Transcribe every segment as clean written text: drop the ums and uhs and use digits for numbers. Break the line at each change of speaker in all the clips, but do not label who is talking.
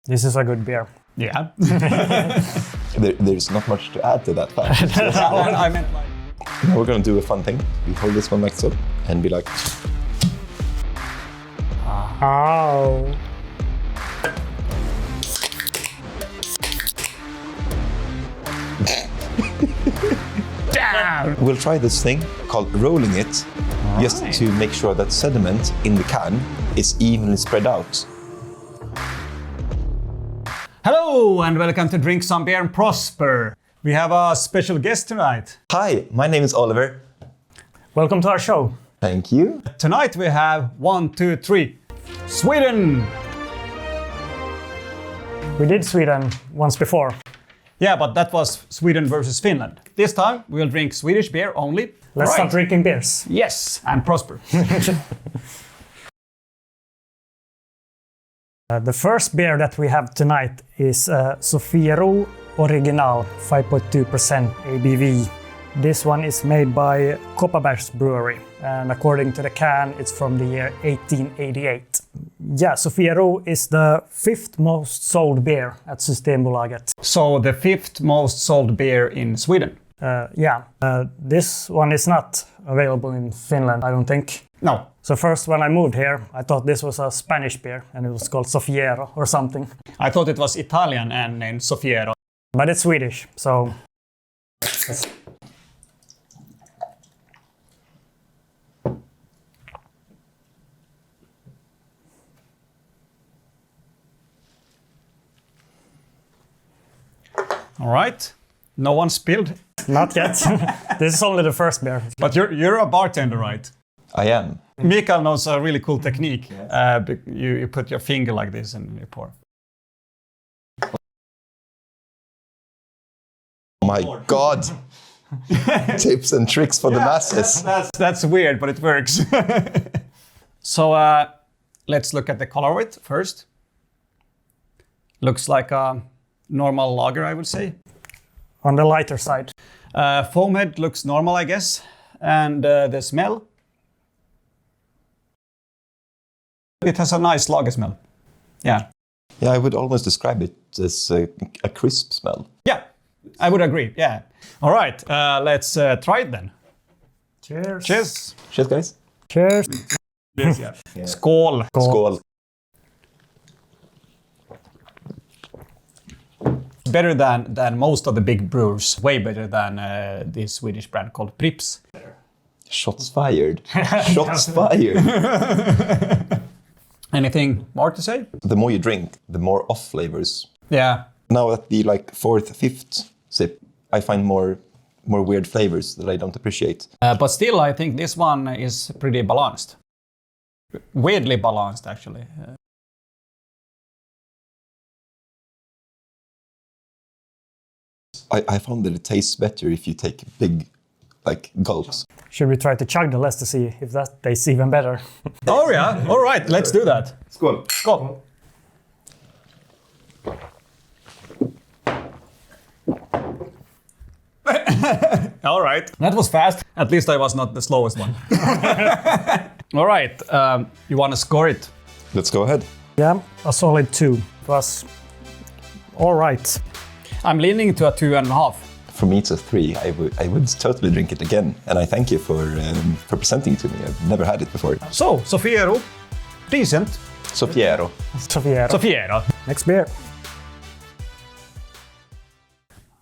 This is a good beer.
Yeah.
There's not much to add to that fact.
I meant like...
Now we're gonna do a fun thing. We hold this one like so and be like...
Oh.
Damn!
We'll try this thing called rolling it, just to make sure that sediment in the can is evenly spread out.
Hello and welcome to Drink Some Beer and Prosper. We have a special guest tonight.
Hi, my name is Oliver.
Welcome to our show.
Thank you.
Tonight we have 1, 2, 3, Sweden!
We did Sweden once before.
Yeah, but that was Sweden versus Finland. This time we'll drink Swedish beer only.
Let's start drinking beers.
Yes, and prosper.
The first beer that we have tonight is SOFIERO Original 5.2% ABV. This one is made by KOPPARBERGS brewery, and according to the can, it's from the year 1888. Yeah, SOFIERO is the 5th most sold beer at Systembolaget.
So the 5th most sold beer in Sweden.
This one is not available in Finland, I don't think.
No.
So first, when I moved here, I thought this was a Spanish beer, and it was called SOFIERO or something.
I thought it was Italian and named SOFIERO.
But it's Swedish, so...
All right. No one spilled.
Not yet. This is only the first beer.
But you're a bartender, right?
I am.
Mikael knows a really cool technique. You put your finger like this and you pour.
Oh my God. Tips and tricks for the masses.
That's weird, but it works. So let's look at the color of it first. Looks like a normal lager, I would say.
On the lighter side.
Foam head looks normal, I guess. And the smell. It has a nice lager smell. Yeah.
Yeah, I would almost describe it as a crisp smell.
Yeah, I would agree. Yeah. All right, let's try it then.
Cheers.
Cheers.
Cheers, guys.
Cheers.
Yes, yeah. Skål.
Skål.
Better than most of the big brewers. Way better than this Swedish brand called Pripps.
Shots fired. Shots fired.
Anything more to say?
The more you drink, the more off flavors.
Yeah.
Now at the 4th, 5th sip, I find more weird flavors that I don't appreciate.
But still, I think this one is pretty balanced. Weirdly balanced, actually.
I found that it tastes better if you take big, gulps.
Should we try to chug the less to see if that tastes even better?
Oh yeah, all right, let's do that.
Skål.
Skål. All right, that was fast. At least I was not the slowest one. All right, you want to score it?
Let's go ahead.
Yeah, a solid 2. It was all right.
I'm leaning to a 2.5.
For me, it's a 3. I would totally drink it again, and I thank you for presenting it to me. I've never had it before.
So, SOFIERO, decent.
SOFIERO.
SOFIERO.
SOFIERO.
Next beer.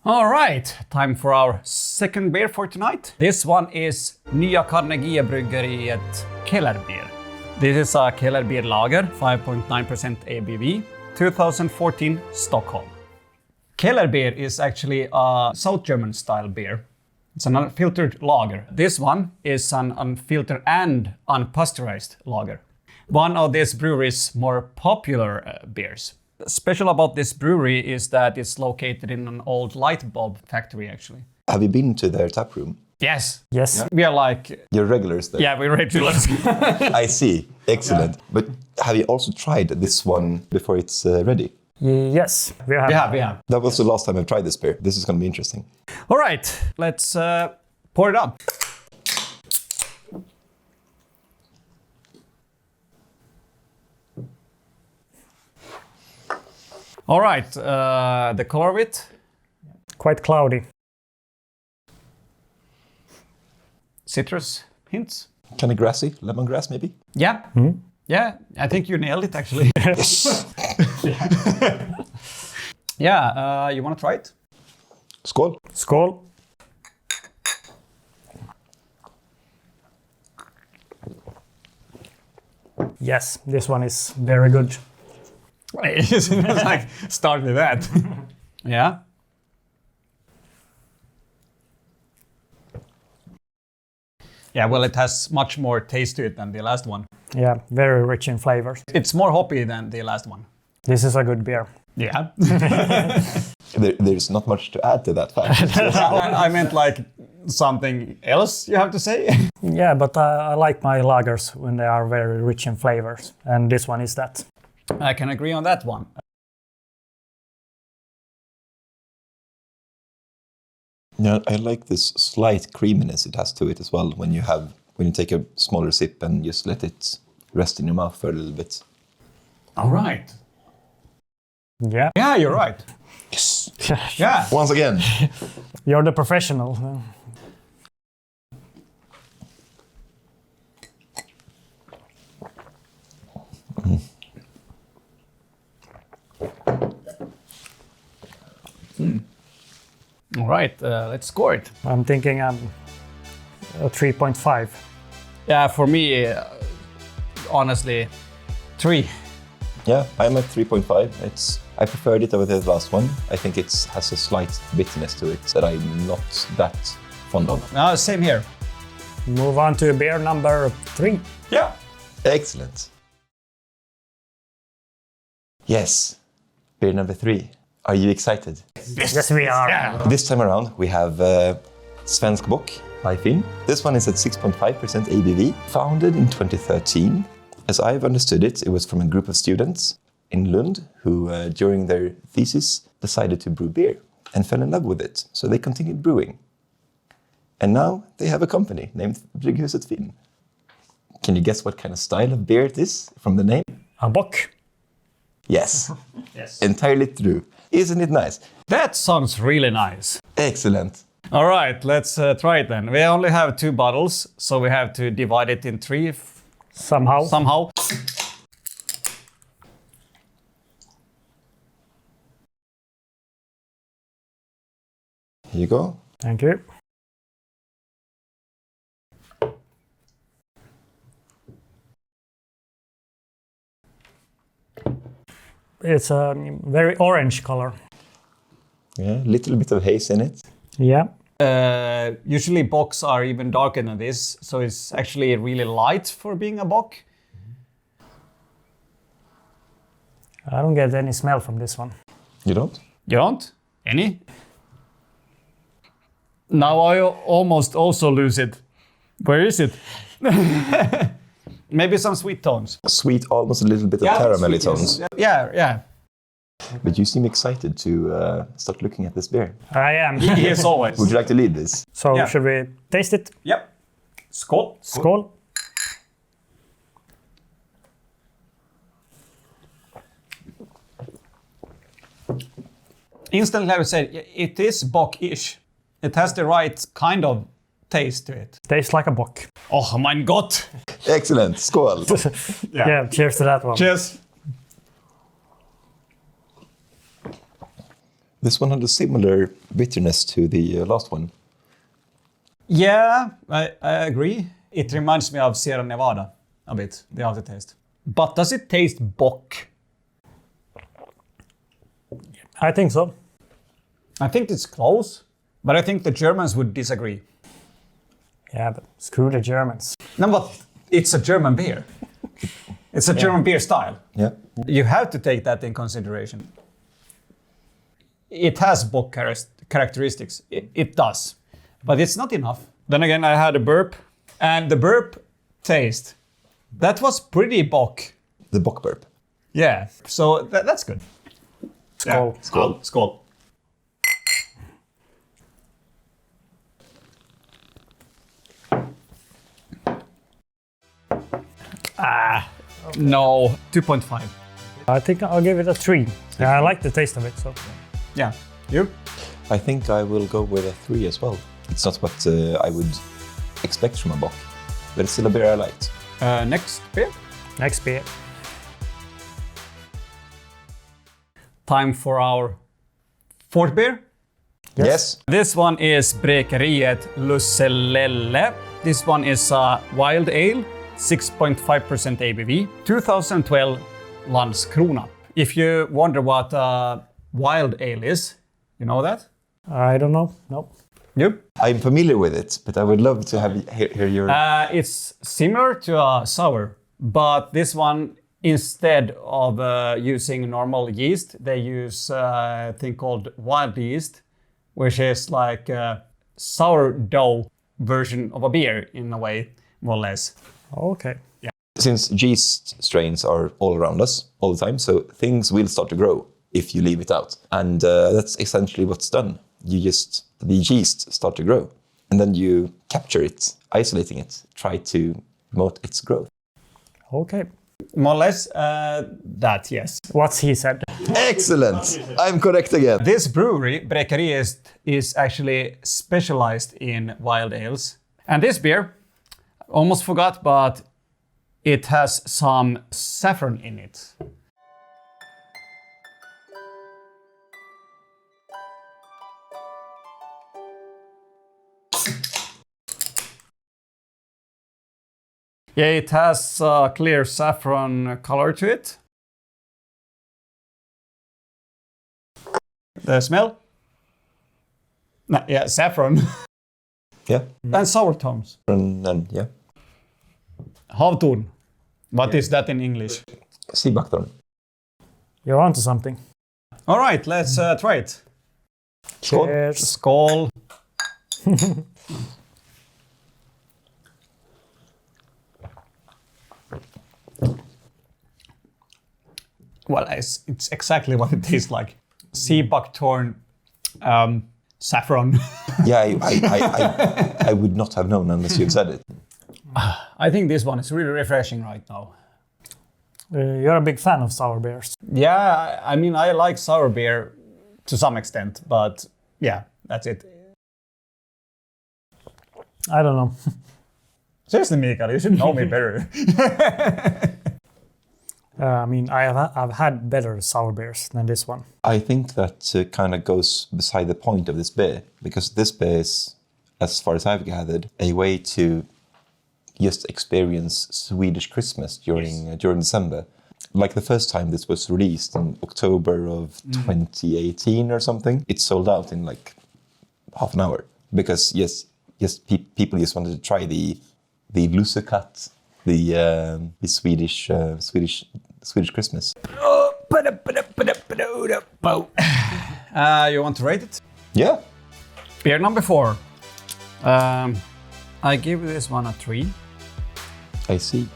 All right, time for our second beer for tonight. This one is Nya BREKERIET KELLERBIER. This is a KELLERBIER lager, 5.9% ABV, 2014 Stockholm. KELLERBIER is actually a South German style beer. It's an unfiltered lager. This one is an unfiltered and unpasteurized lager. One of this brewery's more popular beers. Special about this brewery is that it's located in an old light bulb factory, actually.
Have you been to their tap room?
Yes.
Yes.
We are like...
You're regulars there.
Yeah, we're regulars.
I see. Excellent. Yeah. But have you also tried this one before it's ready?
Yes, we have.
We have.
That was the last time I've tried this beer. This is going to be interesting.
All right, let's pour it up. All right, the color of it?
Quite cloudy.
Citrus hints?
Kind of grassy, lemongrass maybe?
Yeah. Yeah, I think you nailed it actually. Yeah, you want to try it?
Skål.
Skål. Yes, this one is very good.
It's like, start with that. Yeah. Yeah, well, it has much more taste to it than the last one.
Yeah, very rich in flavors.
It's more hoppy than the last one.
This is a good beer.
Yeah.
There's not much to add to that fact.
I meant like something else you have to say.
Yeah, but I like my lagers when they are very rich in flavors, and this one is that.
I can agree on that one.
Yeah, I like this slight creaminess it has to it as well when you take a smaller sip and just let it rest in your mouth for a little bit.
All right.
Yeah.
Yeah, you're right.
Yes.
Yeah.
Once again.
You're the professional.
All right, let's score it.
I'm thinking a 3.5.
Yeah, for me, honestly, 3.
Yeah, I'm at 3.5. I preferred it over the last one. I think it has a slight bitterness to it that I'm not that fond of.
Same here.
Move on to beer number 3.
Yeah.
Excellent. Yes, beer number 3. Are you excited?
Yes, we are.
Yeah.
This time around we have SVENSK BOCK by Finn. This one is at 6.5% ABV, founded in 2013. As I've understood it, it was from a group of students in Lund who, during their thesis, decided to brew beer and fell in love with it. So they continued brewing. And now they have a company named Brygghuset Finn. Can you guess what kind of style of beer it is from the name?
A bock.
Yes.
Yes.
Entirely true. Isn't it nice?
That sounds really nice.
Excellent.
All right, let's try it then. We only have 2 bottles, so we have to divide it in 3 somehow.
Here you go.
Thank you. It's a very orange color.
Yeah, little bit of haze in it.
Yeah.
Usually bocks are even darker than this, so it's actually really light for being a bock.
I don't get any smell from this one.
You don't?
You don't? Any? Now I almost also lose it. Where is it? Maybe some sweet tones.
Sweet, almost a little bit of caramelly tones.
Yeah.
But you seem excited to start looking at this beer.
I am.
Yes, always.
Would you like to lead this?
So
Yeah.
should we taste it?
Yep. Skål.
Skål.
Instantly I would say it is bock-ish. It has the right kind of taste to it.
Tastes like a bock.
Oh mein Gott!
Excellent. Skål.
Yeah, cheers to that one.
Cheers!
This one had a similar bitterness to the last one.
Yeah, I agree. It reminds me of Sierra Nevada a bit, the aftertaste. But does it taste bock?
I think so.
I think it's close, but I think the Germans would disagree.
Yeah, but screw the Germans.
No, but it's a German beer. It's a German beer style.
Yeah.
You have to take that in consideration. It has bock characteristics. It does. But it's not enough. Then again, I had a burp. And the burp taste, that was pretty bock.
The bock burp.
Yeah, so that's good.
Skål.
Yeah. Skål. Skål. No, 2.5.
I think I'll give it a 3. Yeah, I like the taste of it. So
Yeah. You?
I think I will go with a 3 as well. It's not what I would expect from a bock, but it's still a beer I liked.
Next beer.
next beer.
Time for our fourth beer.
Yes.
This one is BREKERIET LUSSELELLE. This one is a wild ale, 6.5% ABV, 2012 Landskrona. If you wonder what wild ale is, you know that?
I don't know. No.
Yep.
I'm familiar with it, but I would love to hear your...
It's similar to a sour, but this one, instead of using normal yeast, they use a thing called wild yeast, which is like a sourdough version of a beer in a way, more or less.
Okay.
Since yeast strains are all around us all the time, so things will start to grow if you leave it out. And that's essentially what's done. The yeast start to grow, and then you capture it, isolating it, try to promote its growth.
Okay.
More or less that, yes.
What's he said?
Excellent! I'm correct again.
This brewery, BREKERIET, is actually specialized in wild ales. And this beer, almost forgot, but it has some saffron in it. Yeah, it has a clear saffron color to it. The smell? No, yeah, saffron.
Yeah.
And sour tones.
And then, yeah.
Havtorn. What is that in English?
Seabuckthorn.
You're onto something.
All right, let's try it.
Skål.
Cheers.
Skål. Well, it's exactly what it tastes like. Sea buckthorn, saffron.
Yeah, I would not have known unless you've said it.
I think this one is really refreshing right now.
You're a big fan of sour beers.
Yeah, I mean, I like sour beer to some extent, but yeah, that's it.
I don't know.
Seriously, Mikael, you should know me better.
I mean, I've had better sour beers than this one.
I think that kind of goes beside the point of this beer, because this beer is, as far as I've gathered, a way to just experience Swedish Christmas during December. Like the first time this was released in October of 2018 or something, it sold out in like half an hour, because people just wanted to try the lussekat, the Swedish Christmas.
You want to rate it?
Yeah.
Beer number 4. I give this one a 3.
I see.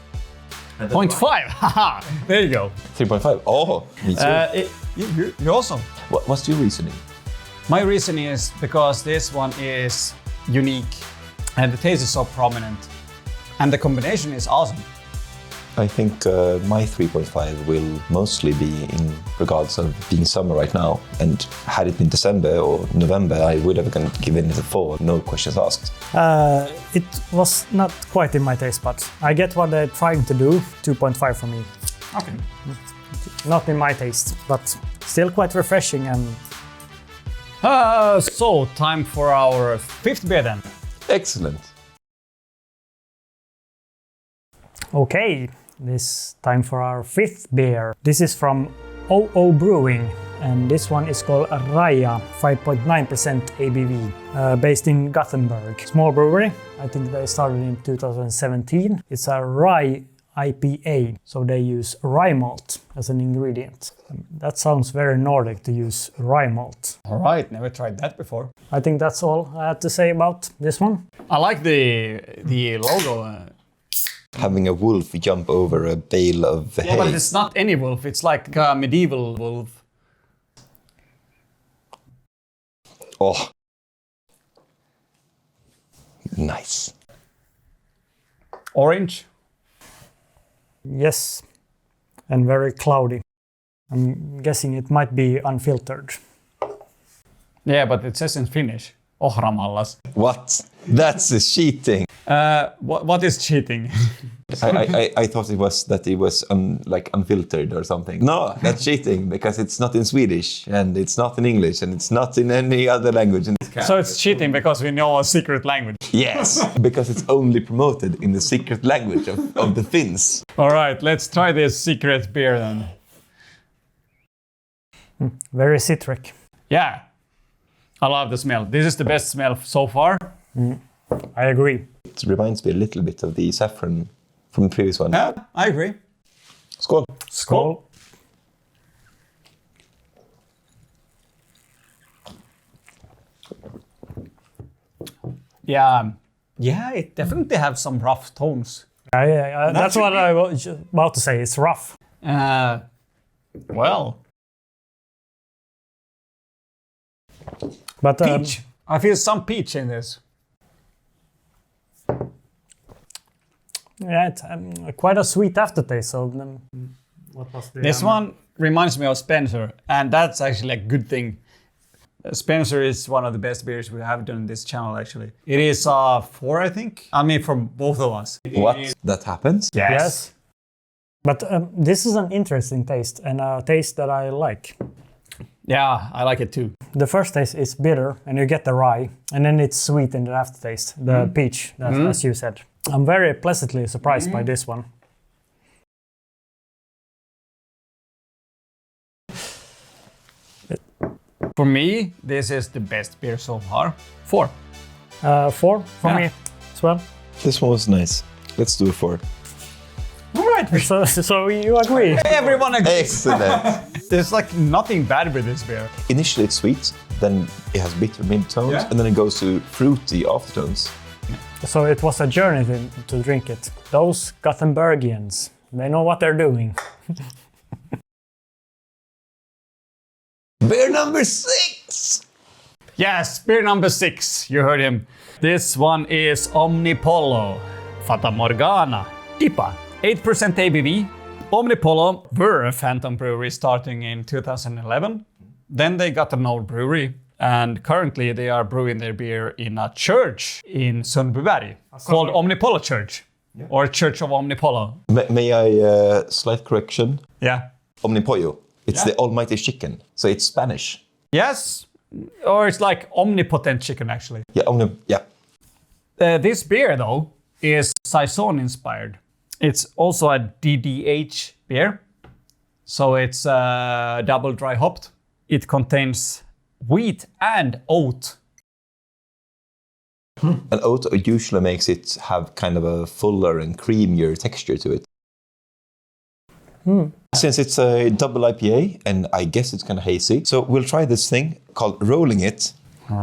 0.5. Haha. There you go.
3.5. Oh, me too.
You also.
What's your reasoning?
My reason is because this one is unique and the taste is so prominent and the combination is awesome.
I think my 3.5 will mostly be in regards of being summer right now. And had it been December or November, I would have given it a 4, no questions asked.
It was not quite in my taste, but I get what they're trying to do. 2.5 for me.
Okay.
Not in my taste, but still quite refreshing and...
So, time for our 5th beer then.
Excellent.
Okay, this time for our 5th beer. This is from OO Brewing, and this one is called RAYA, 5.9% ABV, based in Gothenburg. Small brewery, I think they started in 2017. It's a rye IPA, so they use rye malt as an ingredient. That sounds very Nordic to use rye malt.
All right, never tried that before.
I think that's all I had to say about this one.
I like the logo.
Having a wolf jump over a bale of hay.
Yeah, but it's not any wolf, it's like a medieval wolf.
Oh. Nice.
Orange.
Yes, and very cloudy. I'm guessing it might be unfiltered.
Yeah, but it says in Finnish. Ohramallas.
What? That's cheating.
What is cheating?
I thought it was like unfiltered or something. No, that's cheating because it's not in Swedish and it's not in English and it's not in any other language.
So it's cheating because we know a secret language.
Yes, because it's only promoted in the secret language of the Finns.
All right, let's try this secret beer then.
Very citric.
Yeah, I love the smell. This is the best smell so far.
I agree.
It reminds me a little bit of the saffron from the previous one.
Yeah, I agree.
Skål.
Skål.
Yeah, it definitely have some rough tones.
Yeah, that's what I was about to say. It's rough.
Well,
But
peach. I feel some peach in this.
yeah, it's quite a sweet aftertaste. So, what was the
This one reminds me of Spencer, and that's actually a good thing. Spencer is one of the best beers we have done in this channel, actually. It is 4, I think. I mean, from both of us.
What? That happens?
Yes. But this is an interesting taste and a taste that I like.
Yeah, I like it too.
The first taste is bitter and you get the rye, and then it's sweet in the aftertaste, the peach, as you said. I'm very pleasantly surprised by this one.
For me, this is the best beer so far. 4.
4 for me as well.
This one was nice. Let's do a 4.
All right.
So you agree?
Everyone agrees.
Excellent.
There's like nothing bad with this beer.
Initially it's sweet, then it has bitter mid-tones, and then it goes to fruity aftertones.
So it was a journey to drink it. Those Gothenburgians, they know what they're doing.
Beer number 6!
Yes, beer number 6. You heard him. This one is OMNIPOLLO. FATAMORGANA. DIPA. 8% ABV. OMNIPOLLO were a phantom brewery starting in 2011. Then they got an old brewery. And currently they are brewing their beer in a church in Sundbyberg called OMNIPOLLO Church. Yeah. Or Church of OMNIPOLLO.
May I, slight correction?
Yeah.
Omnipollo. It's the almighty chicken, so it's Spanish.
Yes. Or it's like omnipotent chicken, actually.
Yeah,
This beer, though, is Saison inspired. It's also a DDH beer. So it's double dry hopped. It contains wheat and oat.
And oat usually makes it have kind of a fuller and creamier texture to it. Since it's a double IPA, and I guess it's kind of hazy, so we'll try this thing called rolling it,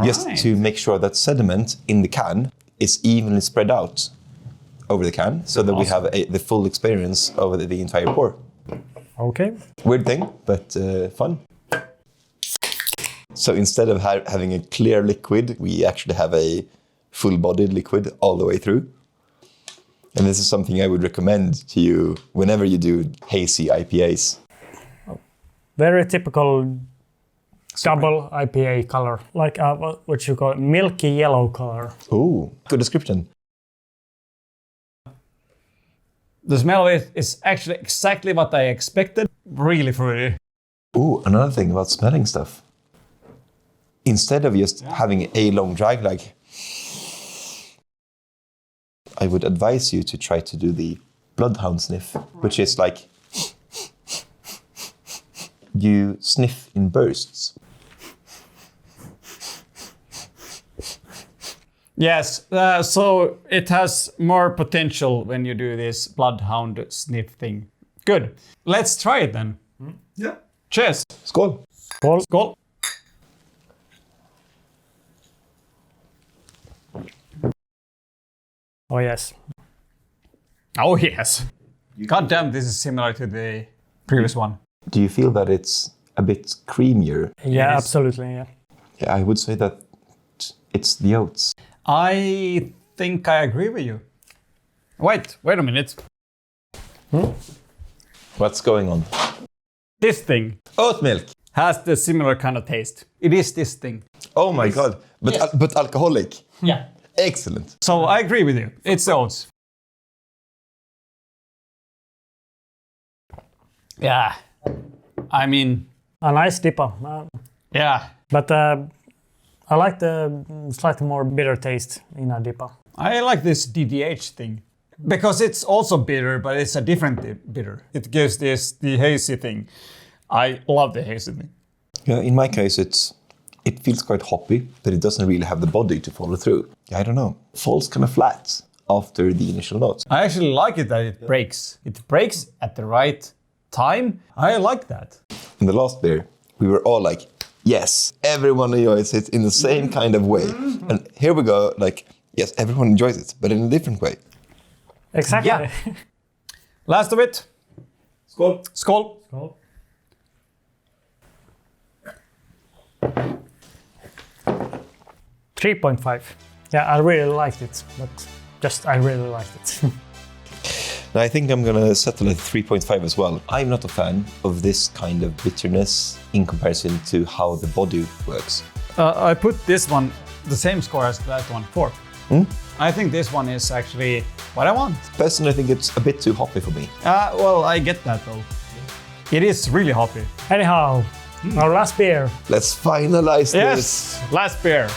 just to make sure that sediment in the can is evenly spread out over the can, so that we have the full experience over the entire pour.
Okay.
Weird thing, but fun. So instead of having a clear liquid, we actually have a full-bodied liquid all the way through. And this is something I would recommend to you whenever you do hazy IPAs.
Very typical double IPA color, like what you call milky yellow color.
Ooh, good description.
The smell of it is actually exactly what I expected. Really fruity.
Ooh, another thing about smelling stuff. Instead of just having a long drag, like, I would advise you to try to do the bloodhound sniff, which is like you sniff in bursts.
Yes, so it has more potential when you do this bloodhound sniff thing. Good. Let's try it then.
Yeah.
Cheers.
Skål.
Skål.
Skål.
Oh yes.
Oh yes. God damn, this is similar to the previous one.
Do you feel that it's a bit creamier?
Yeah, absolutely. Yeah.
Yeah, I would say that it's the oats.
I think I agree with you. Wait a minute.
What's going on?
This thing
Oat milk.
has the similar kind of taste. It is this thing.
Oh my god. But,
Yes.
but alcoholic.
Yeah.
Excellent.
So I agree with you. It's oats. Yeah. I mean,
A nice dipper.
yeah.
But I like the slightly more bitter taste in a dipper.
I like this DDH thing. Because it's also bitter, but it's a different bitter. It gives this the hazy thing. I love the hazy thing.
Yeah, in my case, it feels quite hoppy, but it doesn't really have the body to follow through. I don't know. Falls kind of flat after the initial notes.
I actually like it that it breaks. It breaks at the right time. I like that.
In the last beer, we were all like, yes, everyone enjoys it in the same kind of way. And here we go, like, yes, everyone enjoys it, but in a different way.
Exactly.
Yeah. Last of it.
Skål.
Skål.
3.5. Yeah, I really liked it, but I really liked it.
Now, I think I'm gonna settle at 3.5 as well. I'm not a fan of this kind of bitterness in comparison to how the body works.
I put this one the same score as that one, 4. I think this one is actually what I want.
Personally, I think it's a bit too hoppy for me.
Well, I get that though. It is really hoppy.
Anyhow, our last beer.
Let's finalize this.
Yes, last beer.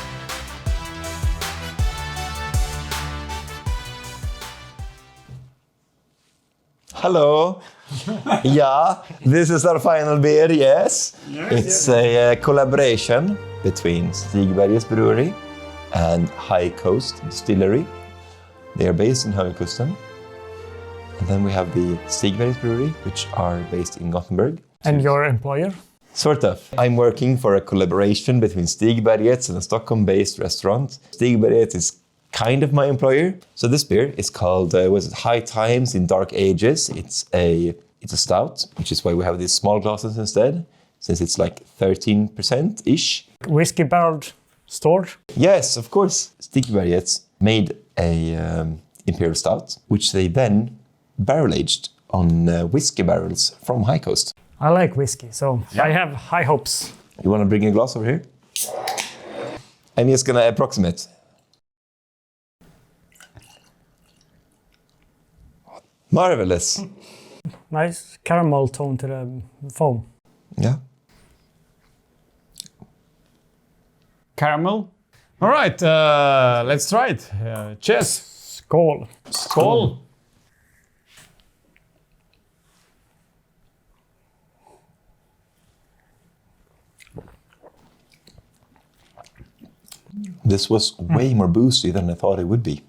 Hello. Yeah, this is our final beer, yes. It's a collaboration between Stigbergets Brewery and High Coast Distillery. They are based in Högkusten. And then we have the Stigbergets Brewery, which are based in Gothenburg.
And your employer?
Sort of. I'm working for a collaboration between Stigbergets and a Stockholm-based restaurant. Stigbergets is kind of my employer. So this beer is called High Times in Dark Ages. It's a stout, which is why we have these small glasses instead, since it's like 13%-ish.
Whiskey barreled stored?
Yes, of course. Stigbergets made a imperial stout, which they then barrel-aged on whiskey barrels from High Coast.
I like whiskey, so I have high hopes.
You want to bring a glass over here? I'm just gonna approximate. Marvelous.
Nice caramel tone to the foam.
Yeah.
Caramel. All right, let's try it. Cheers.
Skål.
Skål.
This was way more boozy than I thought it would be.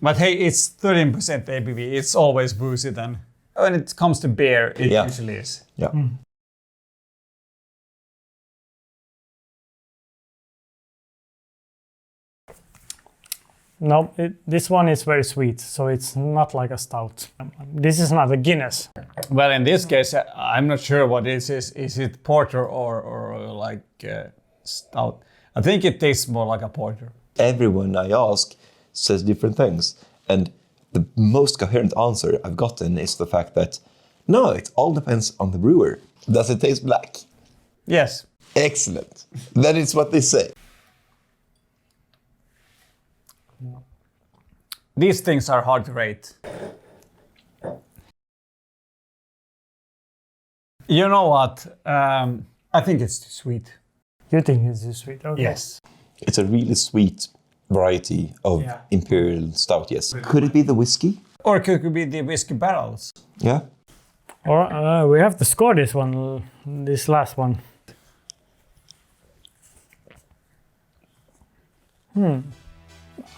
But hey, it's 13% ABV. It's always boozy then. When it comes to beer, it usually is.
Yeah.
No, this one is very sweet, so it's not like a stout. This is not a Guinness.
Well, in this case, I'm not sure what this is. Is it porter or like stout? I think it tastes more like a porter.
Everyone I ask says different things. And the most coherent answer I've gotten is the fact that, no, it all depends on the brewer. Does it taste black?
Yes.
Excellent. That is what they say.
These things are hard to rate. You know what? I think it's too sweet.
You think it's too sweet? Okay.
Yes.
It's a really sweet variety of imperial stout, yes. Could it be the whiskey?
Or it could be the whiskey barrels.
Yeah.
Or we have to score this one, this last one.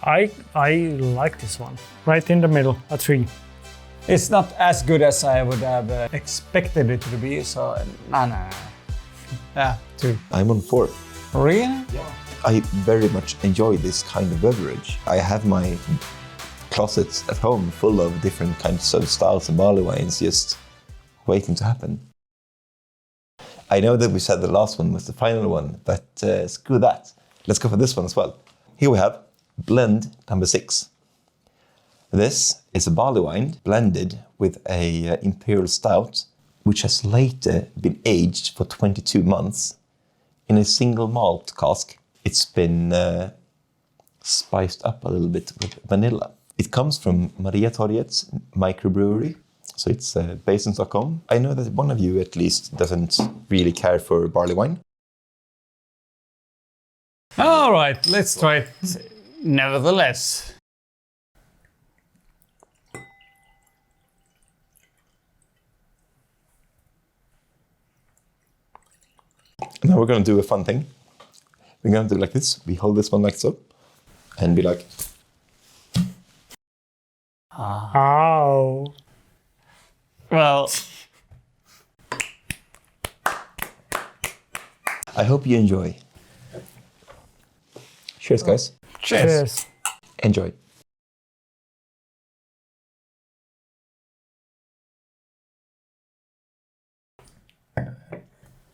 I like this one. Right in the middle, a 3.
It's not as good as I would have expected it to be, so nah. Yeah, 2.
I'm on 4.
Really?
Yeah. I very much enjoy this kind of beverage. I have my closets at home full of different kinds of stouts and barley wines just waiting to happen. I know that we said the last one was the final one, but screw that. Let's go for this one as well. Here we have blend number 6. This is a barley wine blended with a imperial stout which has later been aged for 22 months in a single malt cask. It's been spiced up a little bit with vanilla. It comes from Mariatorget's microbrewery, so it's based in Stockholm. I know that one of you at least doesn't really care for barley wine.
All right, let's try it nevertheless.
Now we're going to do a fun thing. We're going to do like this. We hold this one like so and be like...
Oh.
Well,
I hope you enjoy. Cheers, guys.
cheers.
Enjoy.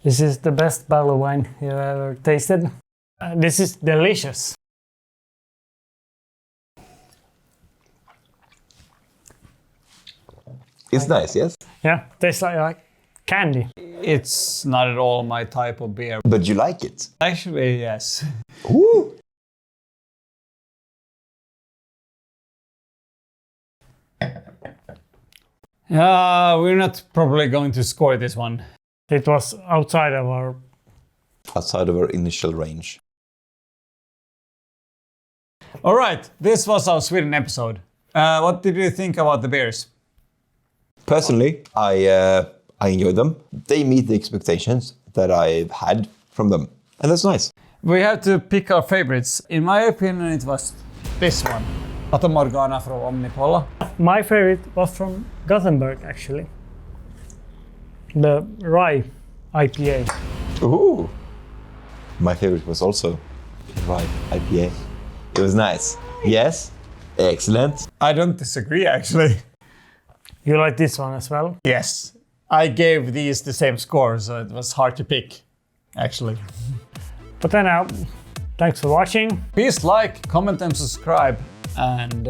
This is the best barley wine you ever tasted. This is delicious.
It's nice, yes?
Yeah, tastes like candy.
It's not at all my type of beer.
But you like it?
Actually, yes.
Ooh!
We're not probably going to score this one.
It was outside of our...
Outside of our initial range.
All right, this was our Sweden episode. What did you think about the beers?
Personally, I enjoy them. They meet the expectations that I've had from them. And that's nice.
We have to pick our favorites. In my opinion, it was this one. FATAMORGANA from OMNIPOLLO.
My favorite was from Gothenburg, actually. The rye IPA.
Ooh! My favorite was also rye IPA. It was nice. Yes? Excellent.
I don't disagree, actually.
You like this one as well?
Yes. I gave these the same score, so it was hard to pick, actually.
But anyhow, thanks for watching.
Please like, comment and subscribe, and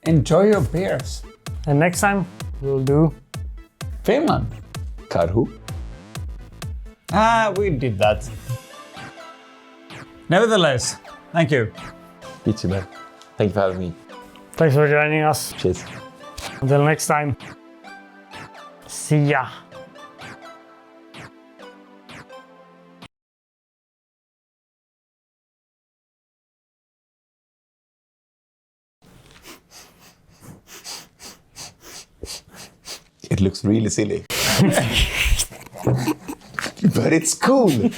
enjoy your beers.
And next time, we'll do...
Finland.
Karhu.
We did that. Nevertheless, thank you.
You too, man. Thank you for having me.
Thanks for joining us.
Cheers.
Until next time. See ya.
It looks really silly. But it's cool.